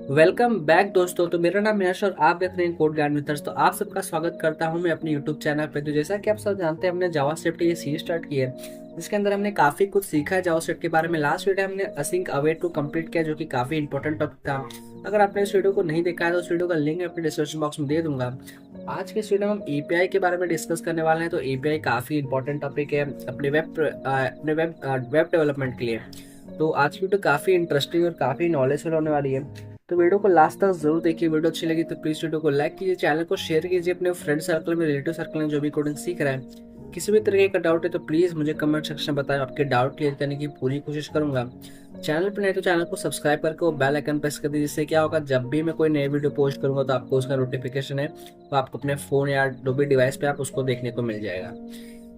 Welcome back दोस्तों। तो मेरा नाम यश और आप देख रहे हैं कोड गार्ड मेथड्स। तो आप सबका स्वागत करता हूं मैं अपने यूट्यूब चैनल पे। तो जैसा कि आप सब जानते हैं, हमने जावास्क्रिप्ट की ये सीरीज स्टार्ट की है जिसके अंदर हमने काफी कुछ सीखा है जावास्क्रिप्ट के बारे में। लास्ट वीडियो हमने असिंक अवेट टू कंप्लीट किया, जो कि काफी इंपॉर्टेंट टॉपिक था। अगर आपने इस वीडियो को नहीं देखा है तो उस वीडियो का लिंक मैं अपने डिस्क्रिप्शन बॉक्स में दे दूंगा। आज के इस वीडियो में हम एपीआई के बारे में डिस्कस करने वाले हैं। तो एपीआई काफी इंपॉर्टेंट टॉपिक है अपने वेब डेवलपमेंट के लिए। तो आज की वीडियो काफी इंटरेस्टिंग और काफी नॉलेजफुल होने वाली है। तो वीडियो को लास्ट तक जरूर देखिए। वीडियो अच्छी लगी तो प्लीज वीडियो को लाइक कीजिए, चैनल को शेयर कीजिए अपने फ्रेंड सर्कल में, रिलेटिव सर्कल में जो भी कोडिंग सीख रहा है। किसी भी तरीके का डाउट है तो प्लीज मुझे कमेंट सेक्शन में बताएं, आपके डाउट क्लियर करने की पूरी कोशिश करूंगा। चैनल पर नहीं तो चैनल को सब्सक्राइब करके वो बेल आइकन प्रेस कर दीजिए। जिससे क्या होगा, जब भी मैं कोई नई वीडियो पोस्ट करूंगा तो आपको उसका नोटिफिकेशन है तो आपको अपने फोन या जो भी डिवाइस पे आप उसको देखने को मिल जाएगा।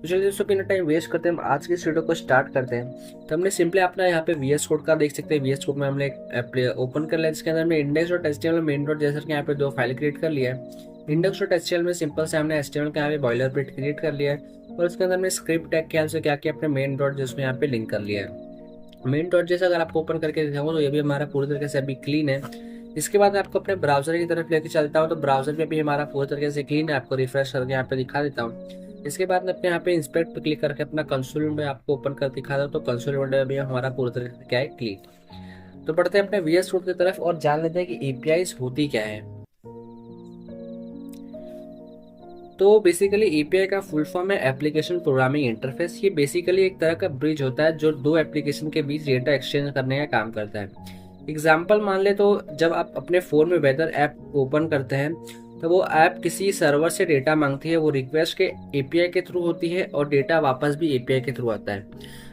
तो चलिए दोस्तों, बिना टाइम वेस्ट करते हैं हम आज की इस वीडियो को स्टार्ट करते हैं। तो हमने सिंपली अपना यहाँ पे वीएस कोड का देख सकते हैं। वीएस कोड में हमने एक ओपन कर लिया जिसके अंदर हमने index dot HTML main dot जैसा कि यहाँ पे दो फाइल क्रिएट कर लिया है। इंडेक्स डॉट एचटीएमएल में सिंपल से हमने एचटीएमएल का यहाँ पे बॉयलर प्रिंट क्रिएट कर लिया है और उसके अंदर हमने स्क्रिप्ट टैग के हेल्प से क्या किया, अपने मेन डॉट जिसमें यहाँ पे लिंक कर लिया है। मेन डॉट जैसा अगर आपको ओपन करके दिखाऊंगा तो ये भी हमारा पूरी तरीके से अभी क्लीन है। इसके बाद आपको अपने ब्राउजर की तरफ लेके चलता हूँ। तो ब्राउजर में भी हमारा पूरी तरीके से क्लीन है। आपको रिफ्रेश करके यहाँ पे दिखा देता हूँ। इसके बाद मैं अपने यहाँ पे इंस्पेक्ट पे क्लिक करके अपना कंसोल विंडो आपको ओपन कर दिखा दूँ। तो कंसोल विंडो में भी हमारा पूरी तरीके से क्या है, क्लीन। तो बढ़ते हैं अपने वीएस कोड की तरफ और जान लेते हैं कि एपीआईज होती क्या है। तो बेसिकली एपीआई का फुल फॉर्म है एप्लीकेशन प्रोग्रामिंग इंटरफेस। ये बेसिकली एक तरह का ब्रिज होता है जो दो एप्लीकेशन के बीच डेटा एक्सचेंज करने का काम करता है। एग्जाम्पल मान ले तो जब आप अपने फ़ोन में वेदर ऐप ओपन करते हैं तो वो ऐप किसी सर्वर से डेटा मांगती है। वो रिक्वेस्ट के एपीआई के थ्रू होती है और डेटा वापस भी एपीआई के थ्रू आता है।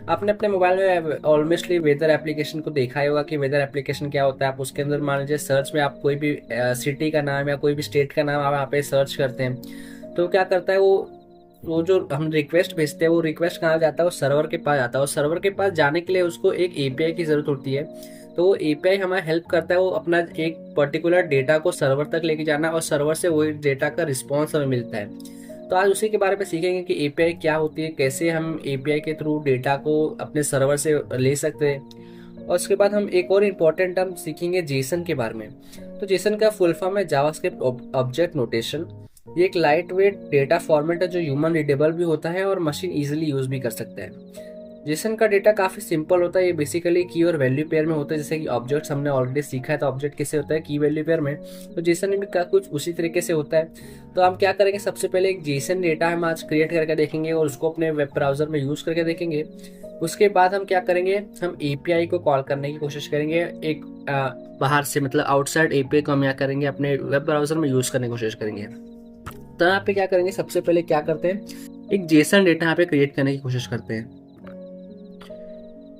आपने अपने मोबाइल में ऑलमोस्टली वेदर एप्लीकेशन को देखा ही होगा कि वेदर एप्लीकेशन क्या होता है। आप उसके अंदर मान लीजिए सर्च में आप कोई भी सिटी का नाम या कोई भी स्टेट का नाम आप वहाँ पे सर्च करते हैं तो क्या करता है वो जो हम रिक्वेस्ट भेजते हैं वो रिक्वेस्ट कहाँ जाता है, वो सर्वर के पास जाता है। और सर्वर के पास जाने के लिए उसको एक एपीआई की ज़रूरत होती है। तो वो एपीआई हमें हेल्प करता है वो अपना एक पर्टिकुलर डेटा को सर्वर तक लेके जाना और सर्वर से वही डेटा का रिस्पॉन्स हमें मिलता है। तो आज उसी के बारे में सीखेंगे कि एपीआई क्या होती है, कैसे हम एपीआई के थ्रू डेटा को अपने सर्वर से ले सकते हैं। और उसके बाद हम एक और इम्पोर्टेंट टर्म सीखेंगे जेसन के बारे में। तो जेसन का फुल फॉर्म है जावास्क्रिप्ट ऑब्जेक्ट नोटेशन। ये एक लाइट वेट डेटा फॉर्मेट है जो ह्यूमन रीडेबल भी होता है और मशीन इजीली यूज भी कर सकता है। जेसन का डेटा काफी सिंपल होता है। ये बेसिकली की और वैल्यू पेयर में होता है। जैसे कि ऑब्जेक्ट्स हमने ऑलरेडी सीखा है तो ऑब्जेक्ट कैसे होता है, की वैल्यू पेयर में। तो जेसन में भी कुछ उसी तरीके से होता है। तो हम क्या करेंगे, सबसे पहले एक जेसन डेटा हम आज क्रिएट करके देखेंगे और उसको अपने वेब ब्राउजर में यूज करके देखेंगे। उसके बाद हम क्या करेंगे, हम एपीआई को कॉल करने की कोशिश करेंगे एक बाहर से, मतलब आउटसाइड एपीआई को हम क्या करेंगे अपने वेब ब्राउजर में यूज करने की कोशिश करेंगे। तो यहाँ पे क्या करेंगे, सबसे पहले क्या करते हैं, एक जेसन डेटा यहाँ पे क्रिएट करने की कोशिश करते हैं।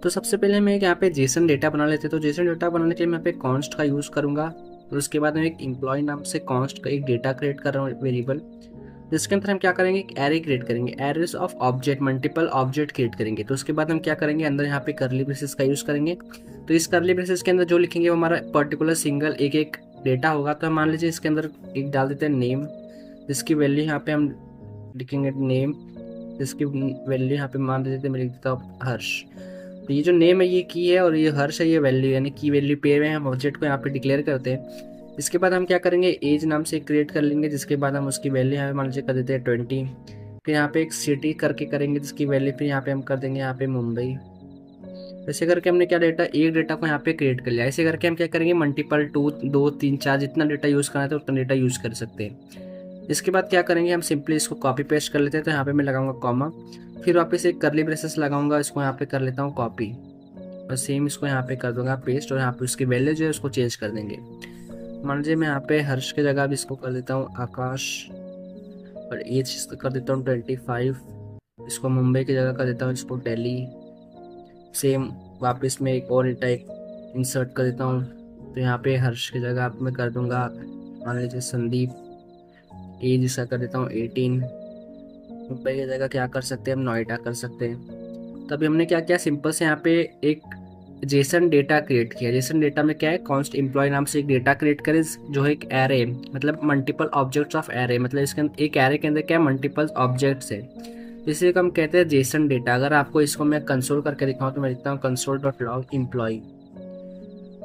तो सबसे पहले मैं यहाँ पे जेसन डेटा बना लेते हैं। तो जेसन डेटा बनाने के लिए मैं यहाँ पे कॉन्स्ट का यूज़ करूँगा। और उसके बाद मैं एक एम्प्लॉय नाम से कॉन्स्ट का एक डेटा क्रिएट कर रहा हूँ वेरिएबल, जिसके अंदर हम क्या करेंगे, एक एरे क्रिएट करेंगे। Arrays of object, multiple object create करेंगे। तो उसके बाद हम क्या करेंगे, अंदर यहाँ पे करली ब्रेसेस का यूज़ करेंगे। तो इस करली ब्रेसेस के अंदर जो लिखेंगे वो हमारा पर्टिकुलर सिंगल एक एक डेटा होगा। तो हम मान लीजिए इसके अंदर एक डाल देते हैं नेम, जिसकी वैल्यू यहाँ पे हम लिखेंगे नेम, जिसकी वैल्यू यहाँ पे मान देते हैं, मैं लिख देता हूँ हर्ष। तो ये जो नेम है ये की है और ये हर्ष है ये वैल्यू, यानी की वैल्यू पेयर में हम ऑब्जेक्ट को यहाँ पे डिक्लेयर करते हैं। इसके बाद हम क्या करेंगे, एज नाम से क्रिएट कर लेंगे, जिसके बाद हम उसकी वैल्यू यहाँ पे मान लीजिए कर देते हैं 20। फिर यहाँ पे एक सिटी करके करेंगे जिसकी वैल्यू फिर यहाँ पे हम कर देंगे यहाँ पे मुंबई। ऐसे करके हमने क्या डेटा, एक डेटा को यहाँ पे क्रिएट कर लिया। ऐसे करके हम क्या करेंगे, मल्टीपल 2 2 3 4 जितना डेटा यूज़ करना है उतना डेटा यूज़ कर सकते हैं। इसके बाद क्या करेंगे, हम सिंपली इसको कॉपी पेस्ट कर लेते हैं। तो यहाँ पे मैं लगाऊंगा कॉमा, फिर वापस एक करली ब्रेसेस लगाऊंगा, इसको यहाँ पे कर लेता हूँ कॉपी और सेम इसको यहाँ पे कर दूंगा पेस्ट। और यहाँ पे उसकी वैल्यू जो है उसको चेंज कर देंगे। मान लीजिए मैं यहाँ पे हर्ष की जगह भी इसको कर देता हूँ आकाश और एज कर देता हूँ 25। इसको मुंबई की जगह कर देता हूँ इसको दिल्ली। सेम वापस में एक और डेटा एक इंसर्ट कर देता हूँ। तो यहाँ पे हर्ष की जगह मैं कर दूंगा मान लीजिए संदीप। एज इसका कर देता हूँ 18। मुंबई की जगह क्या कर सकते हैं, हम नोएडा कर सकते हैं। तभी हमने क्या किया, सिंपल से यहाँ पे एक जेसन डेटा क्रिएट किया। जेसन डेटा में क्या है, कॉन्स्ट एम्प्लॉय नाम से एक डेटा क्रिएट करें जो है एक एरे, मतलब मल्टीपल ऑब्जेक्ट्स ऑफ एरे, मतलब इसके अंदर एक एरे के अंदर क्या मल्टीपल ऑब्जेक्ट्स है, इसे हम कहते हैं जेसन डेटा। अगर आपको इसको मैं कंसोल करके दिखाऊं तो मैं लिखता हूँ कंसोल डॉट लॉग एम्प्लॉय।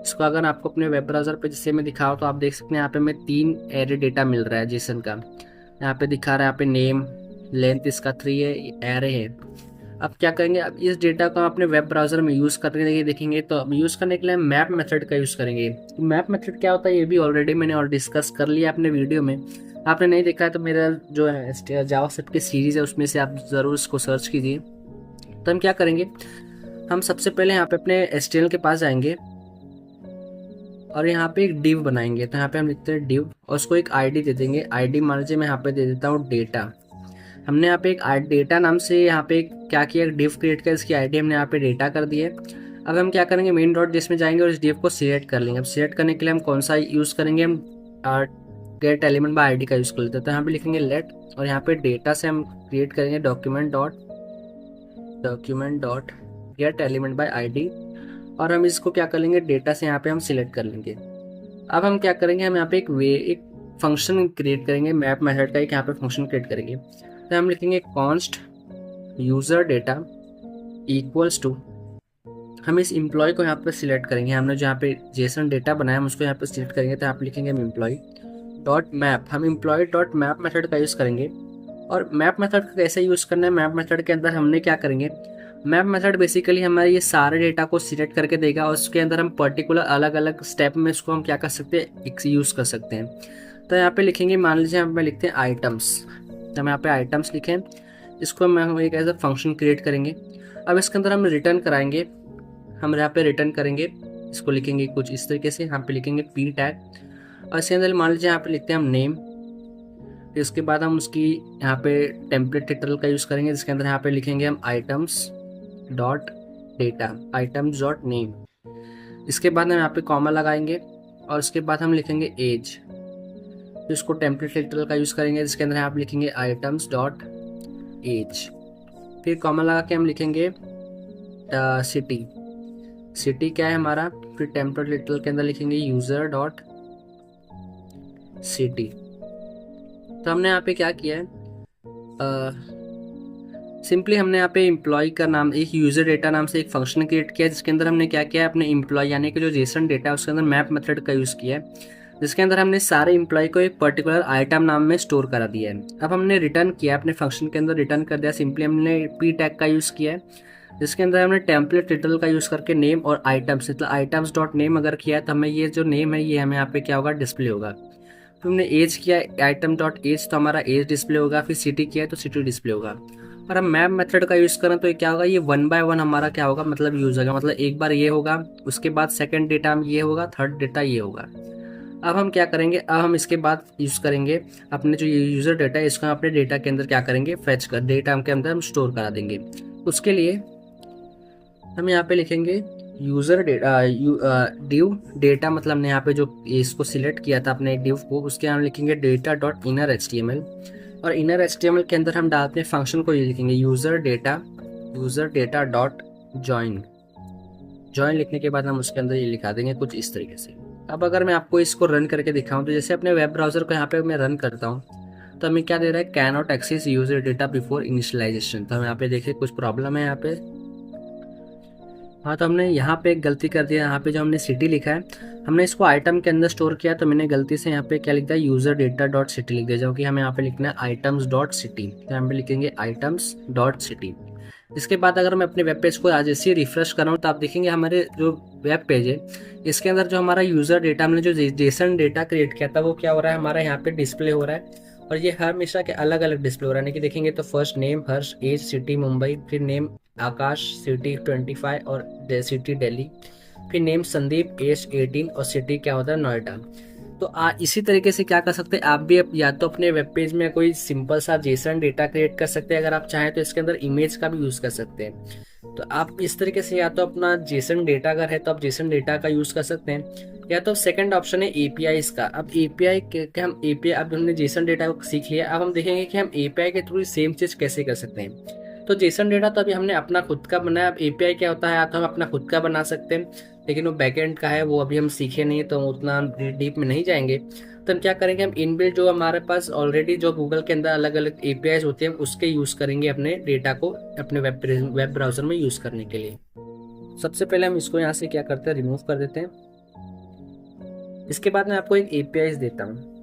इसको अगर आपको अपने वेब ब्राउज़र पे जैसे मैं दिखाऊँ तो आप देख सकते हैं यहाँ पे मैं 3 एरे डेटा मिल रहा है जेसन का। यहाँ पे दिखा रहा है यहाँ पे नेम, लेंथ इसका 3 है, एरे है। अब क्या करेंगे, अब इस डेटा को हम अपने वेब ब्राउज़र में यूज़ करने के लिए देखेंगे, तो अब यूज़ करने के लिए हम मैप मेथड का यूज़ करेंगे। तो मैप मेथड क्या होता है ये भी ऑलरेडी मैंने और डिस्कस कर लिया अपने वीडियो में। आपने नहीं देखा है तो मेरा जो है जावास्क्रिप्ट की सीरीज़ है उसमें से आप ज़रूर इसको सर्च कीजिए। तो हम क्या करेंगे, हम सबसे पहले यहाँ पे अपने HTML के पास जाएंगे और यहाँ पे एक डिव बनाएंगे। तो यहाँ पे हम लिखते हैं डिव और उसको एक आईडी दे देंगे। आईडी मान लीजिए मैं यहाँ पे दे देता हूँ डेटा। हमने यहाँ पे एक डेटा नाम से यहाँ पे क्या किया, एक डिव क्रिएट किया, इसकी आईडी हमने यहाँ पे डेटा कर दी है। अब हम क्या करेंगे, मेन डॉट जिसमें जाएंगे और इस डिव को सिलेक्ट कर लेंगे। अब सिलेक्ट करने के लिए हम कौन सा यूज़ करेंगे, हम गेट एलिमेंट बाय आईडी का यूज़ कर लेते हैं। तो यहाँ पे लिखेंगे लेट और यहाँ पे डेटा से हम क्रिएट करेंगे document dot gate element by ID और हम इसको क्या कर लेंगे, डेटा से यहाँ पे हम सिलेक्ट कर लेंगे। अब हम क्या करेंगे, हम यहाँ पे एक फंक्शन क्रिएट करेंगे, मैप मेथड का एक यहाँ पे फंक्शन क्रिएट करेंगे। तो हम लिखेंगे const user data equals to, हम इस एम्प्लॉय को यहाँ पे सिलेक्ट करेंगे। हमने जो यहाँ पे जेसन डेटा बनाया हम उसको यहाँ पे सिलेक्ट करेंगे। तो यहाँ पे लिखेंगे हम एम्प्लॉय डॉट मैप, हम एम्प्लॉय डॉट मैप मेथड का यूज़ करेंगे। और मैप मेथड का कैसे यूज़ करना है, मैप मेथड के अंदर हमने क्या करेंगे, मैप मेथड बेसिकली हमारे ये सारे डेटा को सिलेक्ट करके देगा और उसके अंदर हम पर्टिकुलर अलग अलग स्टेप में इसको हम क्या कर सकते हैं, यूज़ कर सकते हैं। तो यहाँ पे लिखेंगे, मान लीजिए हम लिखते हैं आइटम्स। तो हम यहाँ पे आइटम्स लिखें, इसको हम एक ऐसा फंक्शन क्रिएट करेंगे। अब इसके अंदर हम रिटर्न कराएंगे, हम यहाँ पे रिटर्न करेंगे, इसको लिखेंगे कुछ इस तरीके से। यहाँ पे लिखेंगे पी टैग और इसके अंदर मान लीजिए यहाँ पे लिखते हैं हम नेम। इसके बाद हम उसकी यहाँ पे टेम्पलेट टाइटल का यूज़ करेंगे जिसके अंदर यहाँ पे लिखेंगे हम items dot data, items dot name. इसके बाद हम यहाँ पे कॉमा लगाएंगे और उसके बाद हम लिखेंगे एज। तो इसको टेम्पलेट टाइटल का यूज़ करेंगे जिसके अंदर यहाँ पे लिखेंगे आइटम्स डॉट एज। फिर कॉमा लगा के हम लिखेंगे सिटी, सिटी क्या है हमारा। फिर टेम्पलेट टाइटल के अंदर लिखेंगे यूज़र डॉट सिटी। तो हमने यहाँ पे क्या किया है, सिंपली हमने यहाँ पे एम्प्लॉय का नाम, एक यूज़र डेटा नाम से एक फंक्शन क्रिएट किया जिसके अंदर हमने क्या किया है, अपने एम्प्लॉय यानी कि जो जेसन डेटा है उसके अंदर मैप मेथड का यूज़ किया है जिसके अंदर हमने सारे एम्प्लॉय को एक पर्टिकुलर आइटम नाम में स्टोर करा दिया है। अब हमने रिटर्न किया, अपने फंक्शन के अंदर रिटर्न कर दिया। सिंपली हमने पी टैग का यूज़ किया है जिसके अंदर हमने टेम्पलेट टाइटल का यूज़ करके नेम और आइटम्स, मतलब आइटम्स डॉट नेम अगर किया है तो हमें ये जो नेम है ये हमें यहाँ पे क्या होगा, डिस्प्ले होगा। फिर हमने एज किया, आइटम डॉट एज, तो हमारा एज डिस्प्ले होगा। फिर सिटी किया है तो सिटी डिस्प्ले होगा। और हम मैप मेथड का यूज़ करें तो ये क्या होगा, ये 1 बाय 1 हमारा क्या होगा, मतलब यूज़ होगा। मतलब एक बार ये होगा, उसके बाद सेकंड डेटा ये होगा, थर्ड डेटा ये होगा। अब हम क्या करेंगे, अब हम इसके बाद यूज़ करेंगे अपने जो यूज़र डेटा है इसको हम अपने डेटा के अंदर क्या करेंगे, फेच कर डेटा के अंदर हम स्टोर करा देंगे। उसके लिए हम यहाँ पे लिखेंगे यूज़र डेटा डिव डेटा, मतलब हमने यहाँ पे जो इसको सिलेक्ट किया था अपने डिव को, उसके हम लिखेंगे डेटा डॉट इनर HTML और इनर HTML के अंदर हम डालते हैं फंक्शन को, ये लिखेंगे user data dot join. Join लिखने के बाद हम उसके अंदर ये लिखा देंगे कुछ इस तरीके से। अब अगर मैं आपको इसको रन करके दिखाऊं तो जैसे अपने वेब ब्राउज़र को यहाँ पे मैं रन करता हूँ तो हमें क्या दे रहा है, can not access user data before initialisation. तो हम यहाँ पे देखिए कुछ प्रॉब्लम है यहाँ पे। हाँ, तो हमने यहाँ पे एक गलती कर दिया। यहाँ पे जो हमने सिटी लिखा है हमने इसको आइटम के अंदर स्टोर किया, तो मैंने गलती से यहाँ पे क्या लिख दिया, यूज़र डेटा डॉट सिटी लिख दिया, जो कि हमें यहाँ पे लिखना है आइटम्स डॉट सिटी। तो यहाँ पे लिखेंगे आइटम्स डॉट सिटी। इसके बाद अगर मैं अपने वेब पेज को आज ऐसे रिफ्रेश कर रहा हूँ तो आप देखेंगे हमारे जो वेब पेज है इसके अंदर जो हमारा यूज़र डेटा, हमने जो जेसन डेटा क्रिएट किया था वो क्या हो रहा है, हमारा यहाँ पे डिस्प्ले हो रहा है। और ये हमेशा के अलग अलग डिस्प्ले हो रहा है, यानी कि देखेंगे तो फर्स्ट नेम हर्ष, एज सिटी मुंबई, फिर नेम आकाश, सिटी 25 और सिटी दिल्ली, फिर नेम संदीप, एज 18 और सिटी क्या होता है, नोएडा। तो इसी तरीके से क्या कर सकते हैं आप भी, या तो अपने वेब पेज में कोई सिंपल सा जेसन डेटा क्रिएट कर सकते हैं, अगर आप चाहें तो इसके अंदर इमेज का भी यूज़ कर सकते हैं। तो आप इस तरीके से या तो अपना जेसन डेटा अगर है तो आप जेसन डेटा का यूज़ कर सकते हैं, या तो सेकंड ऑप्शन है एपीआई का। अब एपीआई के हम एपीआई, अब हमने जेसन डेटा को सीख लिया, अब हम देखेंगे कि हम एपीआई के थ्रू सेम चीज़ कैसे कर सकते हैं। तो जेसन डेटा तो अभी हमने अपना खुद का बनाया, अब एपीआई क्या होता है, या तो हम अपना खुद का बना सकते हैं, लेकिन वो बैकएंड का है, वो अभी हम सीखे नहीं तो उतना डीप में नहीं जाएंगे। तो हम क्या करेंगे, हम इनबिल्ट जो हमारे पास ऑलरेडी जो गूगल के अंदर अलग अलग एपीआई होते हैं उसके यूज़ करेंगे अपने डेटा को अपने वेब ब्राउज़र में यूज़ करने के लिए। सबसे पहले हम इसको यहाँ से क्या करते हैं, रिमूव कर देते हैं। इसके बाद मैं आपको एक एपीआई देता हूँ।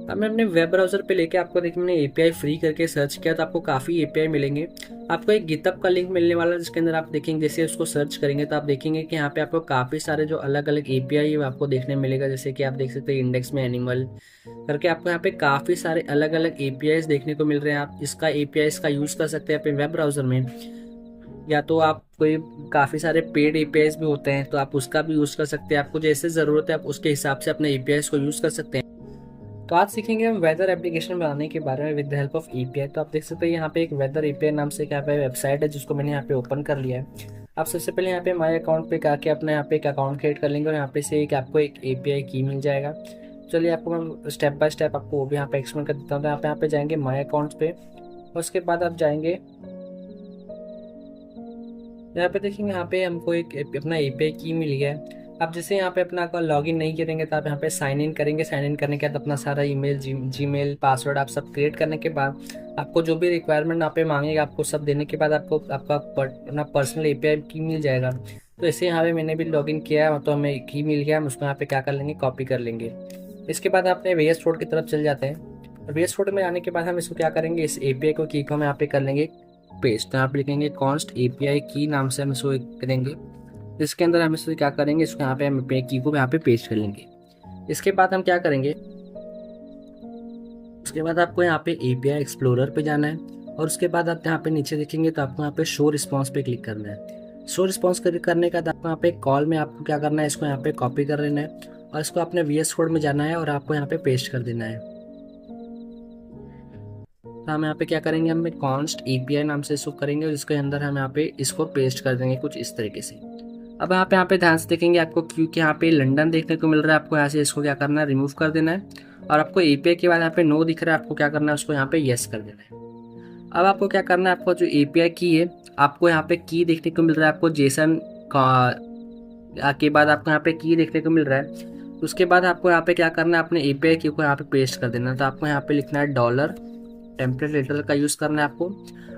अब मैं अपने वेब ब्राउजर पे लेके आपको देखिए मैंने एपीआई फ्री करके सर्च किया तो आपको काफ़ी एपीआई मिलेंगे। आपको एक गिटहब का लिंक मिलने वाला है जिसके अंदर आप देखेंगे जैसे उसको सर्च करेंगे तो आप देखेंगे कि यहाँ पे आपको काफ़ी सारे जो अलग अलग एपीआई आपको देखने मिलेगा। जैसे कि आप देख सकते हैं इंडेक्स में एनिमल करके आपको यहाँ पे काफ़ी सारे अलग अलग एपीआईज देखने को मिल रहे हैं। आप इसका एपीआईज का यूज़ कर सकते हैं अपने वेब ब्राउजर में, या तो आप कोई काफ़ी सारे पेड एपीआईज भी होते हैं तो आप उसका भी यूज़ कर सकते हैं। आपको जैसे ज़रूरत है आप उसके हिसाब से अपने एपीआईज को यूज़ कर सकते हैं। तो आज सीखेंगे हम वेदर एप्लीकेशन बनाने के बारे में with the help of API. तो आप देख सकते हैं यहाँ पे एक वेदर एपीआई नाम से यहाँ पे वेबसाइट है जिसको मैंने यहाँ पे ओपन कर लिया है। आप सबसे पहले यहाँ पे माई अकाउंट पे आके अपना यहाँ पे एक अकाउंट क्रिएट कर लेंगे और यहाँ पे से एक आपको एक एपीआई की मिल जाएगा। चलिए आपको मैं स्टेप बाय स्टेप आपको वो भी यहाँ पे एक्सप्लेन कर देता हूँ। तो यहाँ पे जाएंगे माई अकाउंट पे, उसके बाद आप जाएंगे यहाँ पे देखेंगे यहाँ पे हमको एक अपना एपीआई की मिल गया है। आप जैसे यहाँ पे अपना लॉगिन नहीं करेंगे तो आप यहाँ पे साइन इन करेंगे। साइन इन करने के बाद अपना सारा ईमेल जीमेल पासवर्ड आप सब क्रिएट करने के बाद आपको जो भी रिक्वायरमेंट यहाँ पे मांगेगा आपको सब देने के बाद आपको आपका अपना पर्सनल एपीआई की मिल जाएगा। तो ऐसे यहाँ पे मैंने भी लॉगिन किया है तो हमें की मिल गया, हम उसको यहाँ पे क्या कर लेंगे कॉपी कर लेंगे। इसके बाद अपने VS कोड की तरफ चल जाते हैं और VS कोड में आने के बाद हम इसको क्या करेंगे इस एपीआई को की को हम यहाँ पे कर लेंगे पेस्ट। तो यहाँ पे लिखेंगे कॉन्स्ट एपीआई की नाम से हम इसको करेंगे। इसके अंदर हम इसको क्या करेंगे इसको यहाँ पे हम एपीआई की को यहाँ पे पेस्ट कर लेंगे। इसके बाद हम क्या करेंगे उसके बाद आपको यहाँ पे एपीआई एक्सप्लोरर पे जाना है और उसके बाद आप यहाँ पे नीचे देखेंगे तो आपको यहाँ पे शो रिस्पॉन्स पे क्लिक करना है। शो रिस्पॉन्स करने के बाद आपको यहाँ पे कॉल में आपको क्या करना है इसको यहाँ पे कॉपी कर लेना है और इसको अपने VS कोड में जाना है और आपको यहाँ पे पेस्ट कर देना है। तो हम यहाँ पे क्या करेंगे हम कॉन्स्ट एपीआई नाम से इसको करेंगे और इसके अंदर हम यहाँ पे इसको पेस्ट कर देंगे कुछ इस तरीके से। अब यहाँ पे ध्यान से देखेंगे आपको क्योंकि यहाँ पे लंदन देखने को मिल रहा है आपको यहाँ से इसको क्या करना है रिमूव कर देना है और आपको एपीआई के बाद यहाँ पे नो दिख रहा है आपको क्या करना है उसको यहाँ पे यस कर देना है। अब आपको क्या करना है आपको जो एपीआई की है आपको यहाँ पे की देखने को मिल रहा है आपको जेसन के बाद आपको यहाँ पे की देखने को मिल रहा है। उसके बाद आपको यहाँ पे क्या करना है अपने एपीआई की को यहाँ पे पेस्ट कर देना है। तो आपको यहाँ पे लिखना है डॉलर टेम्पलेट लेटर का यूज़ करना है आपको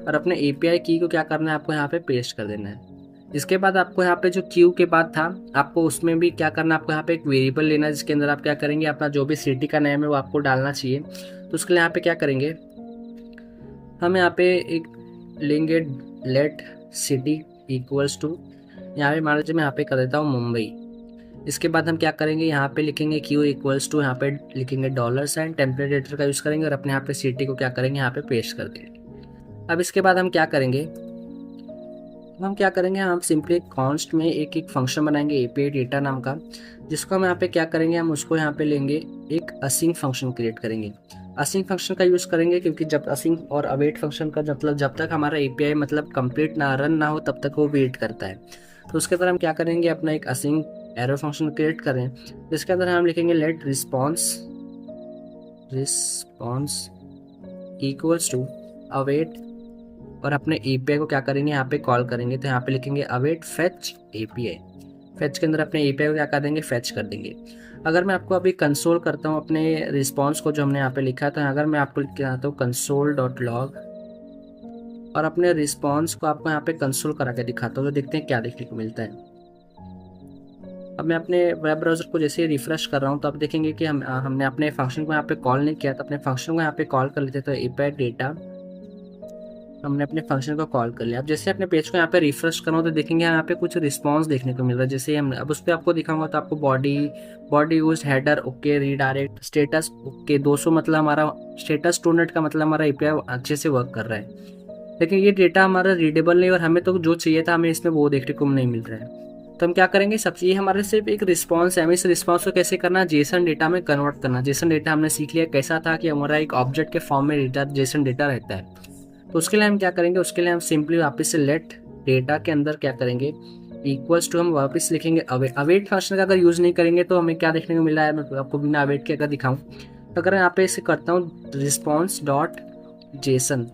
और अपने एपीआई की को क्या करना है आपको यहाँ पे पेस्ट कर देना है। इसके बाद आपको यहाँ पे जो क्यू के बाद था आपको उसमें भी क्या करना है आपको यहाँ पे एक वेरिएबल लेना है जिसके अंदर आप क्या करेंगे अपना जो भी सिटी का नेम है वो आपको डालना चाहिए। तो उसके लिए यहाँ पे क्या करेंगे हम यहाँ पे एक लेंगे लेट सिटी इक्वल्स टू यहाँ पे मान लीजिए मैं यहाँ पे कर देता हूँ मुंबई। इसके बाद हम क्या करेंगे यहाँ पे लिखेंगे क्यू इक्वल्स टू यहाँ पे लिखेंगे $, टेम्पलेट लेटर का यूज़ करेंगे और अपने यहाँ पे सिटी को क्या करेंगे यहाँ पे पेस्ट कर देंगे। अब इसके बाद हम क्या करेंगे हम सिंपली कॉन्स्ट में एक फंक्शन बनाएंगे एपीआई डेटा नाम का जिसको हम यहाँ पे क्या करेंगे हम उसको यहाँ पे लेंगे एक असिंग फंक्शन क्रिएट करेंगे। असिंग फंक्शन का यूज़ करेंगे क्योंकि जब असिंग और अवेट फंक्शन का मतलब जब तक हमारा एपीआई मतलब कंप्लीट ना रन ना हो तब तक वो वेट करता है। तो उसके अंदर हम क्या करेंगे अपना एक असिंग एरर फंक्शन क्रिएट करें जिसके अंदर हम लिखेंगे let response equals to await और अपने एपीआई को क्या करेंगे यहाँ पे कॉल करेंगे। तो यहाँ पे लिखेंगे अवेट फेच एपीआई। फेच के अंदर अपने एपीआई को क्या कर देंगे फेच कर देंगे। अगर मैं आपको अभी कंसोल करता हूँ अपने रिस्पॉन्स को जो हमने यहाँ पे लिखा था अगर मैं आपको लिख के आता हूँ console.log और अपने रिस्पॉन्स को आपको यहाँ पे कंसोल करा के दिखाता हूँ तो देखते हैं क्या देखने को मिलता है। अब मैं अपने वेब ब्राउज़र को जैसे रिफ्रेश कर रहा हूँ तो आप देखेंगे कि हमने अपने फंक्शन को यहाँ पे कॉल नहीं किया तो अपने फंक्शन को यहाँ पे कॉल कर लेते तो एपीआई डेटा हमने अपने फंक्शन को कॉल कर लिया। अब जैसे अपने पेज को यहाँ पे रिफ्रेश करूँ तो देखेंगे यहाँ पे कुछ रिस्पांस देखने को मिल रहा है। जैसे हम अब उस पर आपको दिखाऊंगा तो आपको body use header okay redirect status okay 200 मतलब हमारा स्टेटस टोनेट का मतलब हमारा एपीआई अच्छे से वर्क कर रहा है। लेकिन ये डेटा हमारा रीडेबल नहीं और हमें तो जो चाहिए था हमें इसमें वो देखने को नहीं मिल रहा है। तो हम क्या करेंगे सबसे ये हमारे सिर्फ एक रिस्पांस है, हमें इस रिस्पांस को कैसे करना है जेसन डेटा में कन्वर्ट करना। जेसन डेटा हमने सीख लिया कैसा था कि हमारा एक ऑब्जेक्ट के फॉर्म में डेटा जेसन डेटा रहता है। तो उसके लिए हम क्या करेंगे उसके लिए हम सिंपली वापस से लेट डेटा के अंदर क्या करेंगे इक्वल्स टू हम वापस लिखेंगे अवेट फंक्शन का अगर यूज़ नहीं करेंगे तो हमें क्या देखने को मिला है। मैं आपको बिना अवेट के अगर दिखाऊं तो अगर यहाँ पे इसे करता हूँ रिस्पॉन्स डॉट जेसन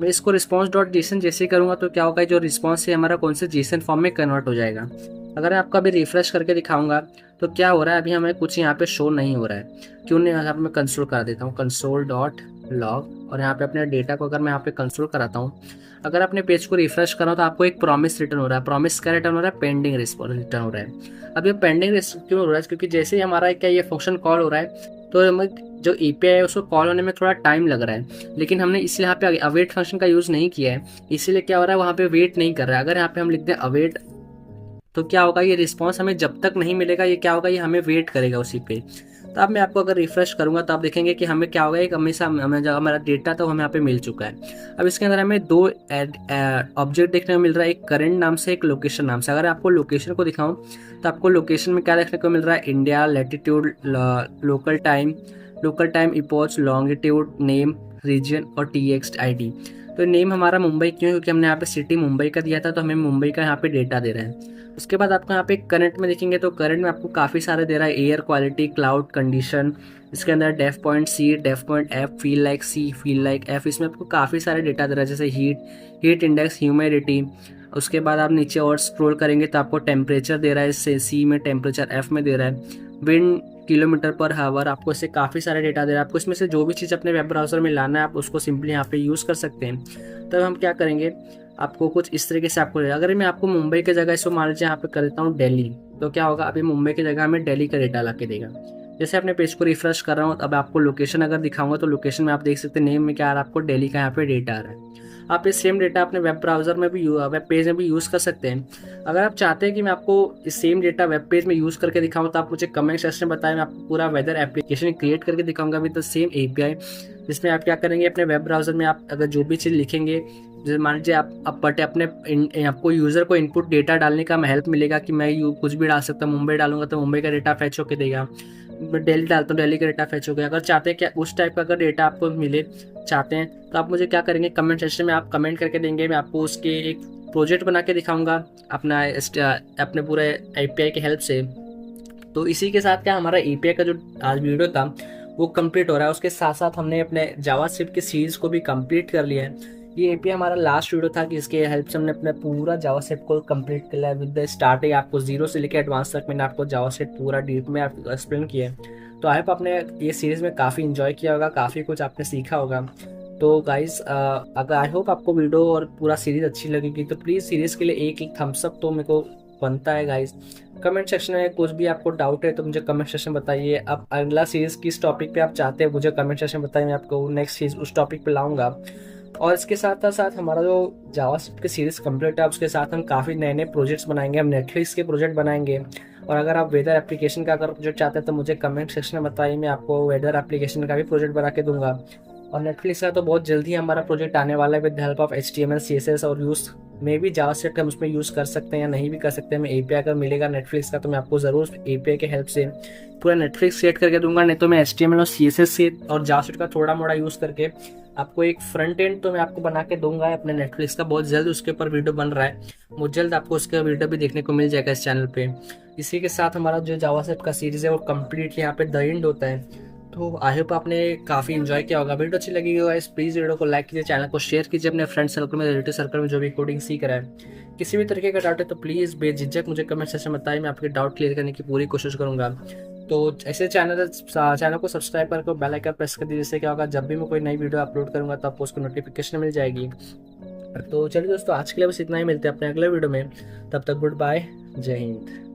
मैं इसको रिस्पॉन्स डॉट जेसन जैसे करूँगा तो क्या होगा जो रिस्पॉन्स है हमारा कौन से जेसन फॉर्म में कन्वर्ट हो जाएगा। अगर मैं आपको अभी रिफ्रेश करके दिखाऊंगा तो क्या हो रहा है अभी हमें कुछ यहाँ पे शो नहीं हो रहा है क्यों नहीं। अब मैं कंसोल कर देता हूँ कंसोल डॉट लॉग, और यहाँ पे अपने डेटा को अगर मैं यहाँ पे कंसोल कराता हूँ, अगर अपने पेज को रिफ्रेश करा तो आपको एक प्रॉमिस रिटर्न हो रहा है। प्रॉमिस का रिटर्न हो रहा है, पेंडिंग रिटर्न हो रहा है। अब ये पेंडिंग क्यों हो रहा है, क्योंकि जैसे ही हमारा क्या ये फंक्शन कॉल हो रहा है तो हमें जो एपीआई है उसको कॉल होने में थोड़ा टाइम लग रहा है, लेकिन हमने इसलिए यहाँ पे अवेट फंक्शन का यूज़ नहीं किया है, इसीलिए क्या हो रहा है वहाँ पे वेट नहीं कर रहा है। अगर यहाँ पे हम लिखते हैं अवेट, तो क्या होगा, ये रिस्पॉन्स हमें जब तक नहीं मिलेगा ये क्या होगा, ये हमें वेट करेगा उसी पे। तो अब मैं आपको अगर रिफ्रेश करूंगा तो आप देखेंगे कि हमें क्या होगा, एक हमेशा हमें जो हमारा डेटा था वो हमें यहाँ पे मिल चुका है। अब इसके अंदर हमें दो ऑब्जेक्ट देखने को मिल रहा है, एक करंट नाम से, एक लोकेशन नाम से। अगर आपको लोकेशन को दिखाऊं तो आपको लोकेशन में क्या देखने को मिल रहा है, India, latitude, local time, epoch, longitude, name, region और टीएक्स्ट आईडी। तो नेम हमारा मुंबई क्यों, क्योंकि हमने यहाँ पे सिटी मुंबई का दिया था तो हमें मुंबई का यहाँ पे डेटा दे रहा है। उसके बाद आपको यहाँ पे करंट में देखेंगे तो करंट में आपको काफ़ी सारे दे रहा है, एयर क्वालिटी, क्लाउड कंडीशन, इसके अंदर डेफ पॉइंट सी, def point F, feel like सी, फील लाइक एफ। इसमें आपको काफ़ी सारे डेटा दे रहा है, जैसे हीट इंडेक्स, ह्यूमिडिटी। उसके बाद आप नीचे और स्क्रॉल करेंगे तो आपको टेम्परेचर दे रहा है, इससे सी में टेम्परेचर, एफ में दे रहा है विंड, किलोमीटर पर हावर। आपको इससे काफ़ी सारे डेटा दे रहा है। आपको इसमें से जो भी चीज़ अपने वेब ब्राउज़र में लाना है आप उसको सिंपली यहाँ पे यूज़ कर सकते हैं। तब हम क्या करेंगे, आपको कुछ इस तरीके से आपको, अगर मैं आपको मुंबई की जगह इसको मान लीजिए यहाँ पे कर देता हूँ दिल्ली, तो क्या होगा, अभी मुंबई की जगह हमें दिल्ली का डेटा ला के देगा। जैसे अपने पेज को रिफ्रेश कर रहा हूँ, अब आपको लोकेशन अगर दिखाऊंगा तो लोकेशन में आप देख सकते हैं नेम में क्या आ रहा है, आपको दिल्ली का यहाँ पे डेटा आ रहा है। आप ये सेम डेटा अपने वेब ब्राउज़र में भी, वेब पेज में भी यूज़ कर सकते हैं। अगर आप चाहते हैं कि मैं आपको इस सेम डेटा वेब पेज में यूज़ करके दिखाऊँ तो आप मुझे कमेंट सेक्शन में बताएं, मैं आपको पूरा वेदर एप्लीकेशन क्रिएट करके दिखाऊंगा विद द सेम एपीआई, जिसमें आप क्या करेंगे, अपने वेब ब्राउज़र में आप अगर जो भी चीज़ लिखेंगे, जैसे मान लीजिए आप बट अपने आपको यूज़र को इनपुट डेटा डालने का हेल्प मिलेगा कि मैं कुछ भी डाल सकता हूँ। मुंबई डालूंगा तो मुंबई का डेटा फैच होकर देगा, मैं दिल्ली डालता हूँ दिल्ली का डेटा फैच हो गया। अगर चाहते हैं कि उस टाइप का अगर डेटा आपको मिले चाहते हैं तो आप मुझे क्या करेंगे, कमेंट सेक्शन में आप कमेंट करके देंगे, मैं आपको उसके एक प्रोजेक्ट बना के दिखाऊंगा अपने पूरे एपीआई की हेल्प से। तो इसी के साथ क्या हमारा एपीआई का जो आज वीडियो था वो कंप्लीट हो रहा है। उसके साथ साथ हमने अपने जावास्क्रिप्ट की सीरीज़ को भी कंप्लीट कर लिया है। ये एपीआई हमारा लास्ट वीडियो था कि इसके हेल्प से हमने अपना पूरा जावास्क्रिप्ट को कंप्लीट कर लिया है विद द स्टार्टिंग, आपको जीरो से लेकर एडवांस तक मैंने आपको जावास्क्रिप्ट पूरा डीप में आपको एक्सप्लेन किया है। तो आई होप आपने ये सीरीज़ में काफ़ी इन्जॉय किया होगा, काफ़ी कुछ आपने सीखा होगा। तो गाइस अगर आई होप आपको वीडियो और पूरा सीरीज़ अच्छी लगेगी तो प्लीज़ सीरीज़ के लिए एक थम्स अप तो मेरे को बनता है गाइस। कमेंट सेक्शन में कुछ भी आपको डाउट है तो मुझे कमेंट सेक्शन बताइए। अब अगला सीरीज़ किस टॉपिक पे आप चाहते हैं मुझे कमेंट सेक्शन बताइए, मैं आपको नेक्स्ट सीरीज उस टॉपिक पे लाऊंगा। और इसके साथ साथ हमारा जो जावास्क्रिप्ट की सीरीज़ कंप्लीट है उसके साथ हम काफ़ी नए नए प्रोजेक्ट्स बनाएंगे, हम नेटफ्लिक्स के प्रोजेक्ट बनाएंगे। और अगर आप वेदर एप्लीकेशन का अगर प्रोजेक्ट चाहते हैं तो मुझे कमेंट सेक्शन में बताइए, मैं आपको वेदर एप्लीकेशन का भी प्रोजेक्ट बना के दूंगा। और नेटफ्लिक्स का तो बहुत जल्दी हमारा प्रोजेक्ट आने वाला है with the help of HTML CSS और यूज़ में भी जावास्क्रिप्ट हम उसमें यूज़ कर सकते हैं या नहीं भी कर सकते हैं। मैं एपीआई अगर मिलेगा नेटफ्लिक्स का तो मैं आपको ज़रूर एपीआई के हेल्प से पूरा नेटफ्लिक्स क्रिएट करके दूंगा, नहीं तो मैं HTML और CSS से और जावास्क्रिप्ट का थोड़ा मोड़ा यूज़ करके आपको एक फ्रंट एंड तो मैं आपको बना के दूंगा अपने नेटफ्लिक्स का। बहुत जल्द उसके ऊपर वीडियो बन रहा है, बहुत जल्द आपको उसका वीडियो भी देखने को मिल जाएगा इस चैनल पे। इसी के साथ हमारा जो जावास्क्रिप्ट का सीरीज़ है वो कम्प्लीटली यहाँ पे द एंड होता है। तो आई होप आपने काफ़ी इन्जॉय किया होगा। वीडियो अच्छी लगी होगा प्लीज़ वीडियो को लाइक कीजिए, चैनल को शेयर कीजिए अपने फ्रेंड सर्कल में, रिलेटिव सर्कल में जो भी कोडिंग सीख रहा है। किसी भी तरीके का डाउट है तो प्लीज़ बेझिझक मुझे कमेंट सेक्शन में बताइए, मैं आपके डाउट क्लियर करने की पूरी कोशिश करूँगा। तो ऐसे चैनल को सब्सक्राइब करके बेल आइकन प्रेस कर दीजिए, जिससे क्या होगा जब भी मैं कोई नई वीडियो अपलोड करूँगा तो आपको उसको नोटिफिकेशन मिल जाएगी। तो चलिए दोस्तों आज के लिए बस इतना ही, मिलते हैं अपने अगले वीडियो में, तब तक गुड बाय, जय हिंद।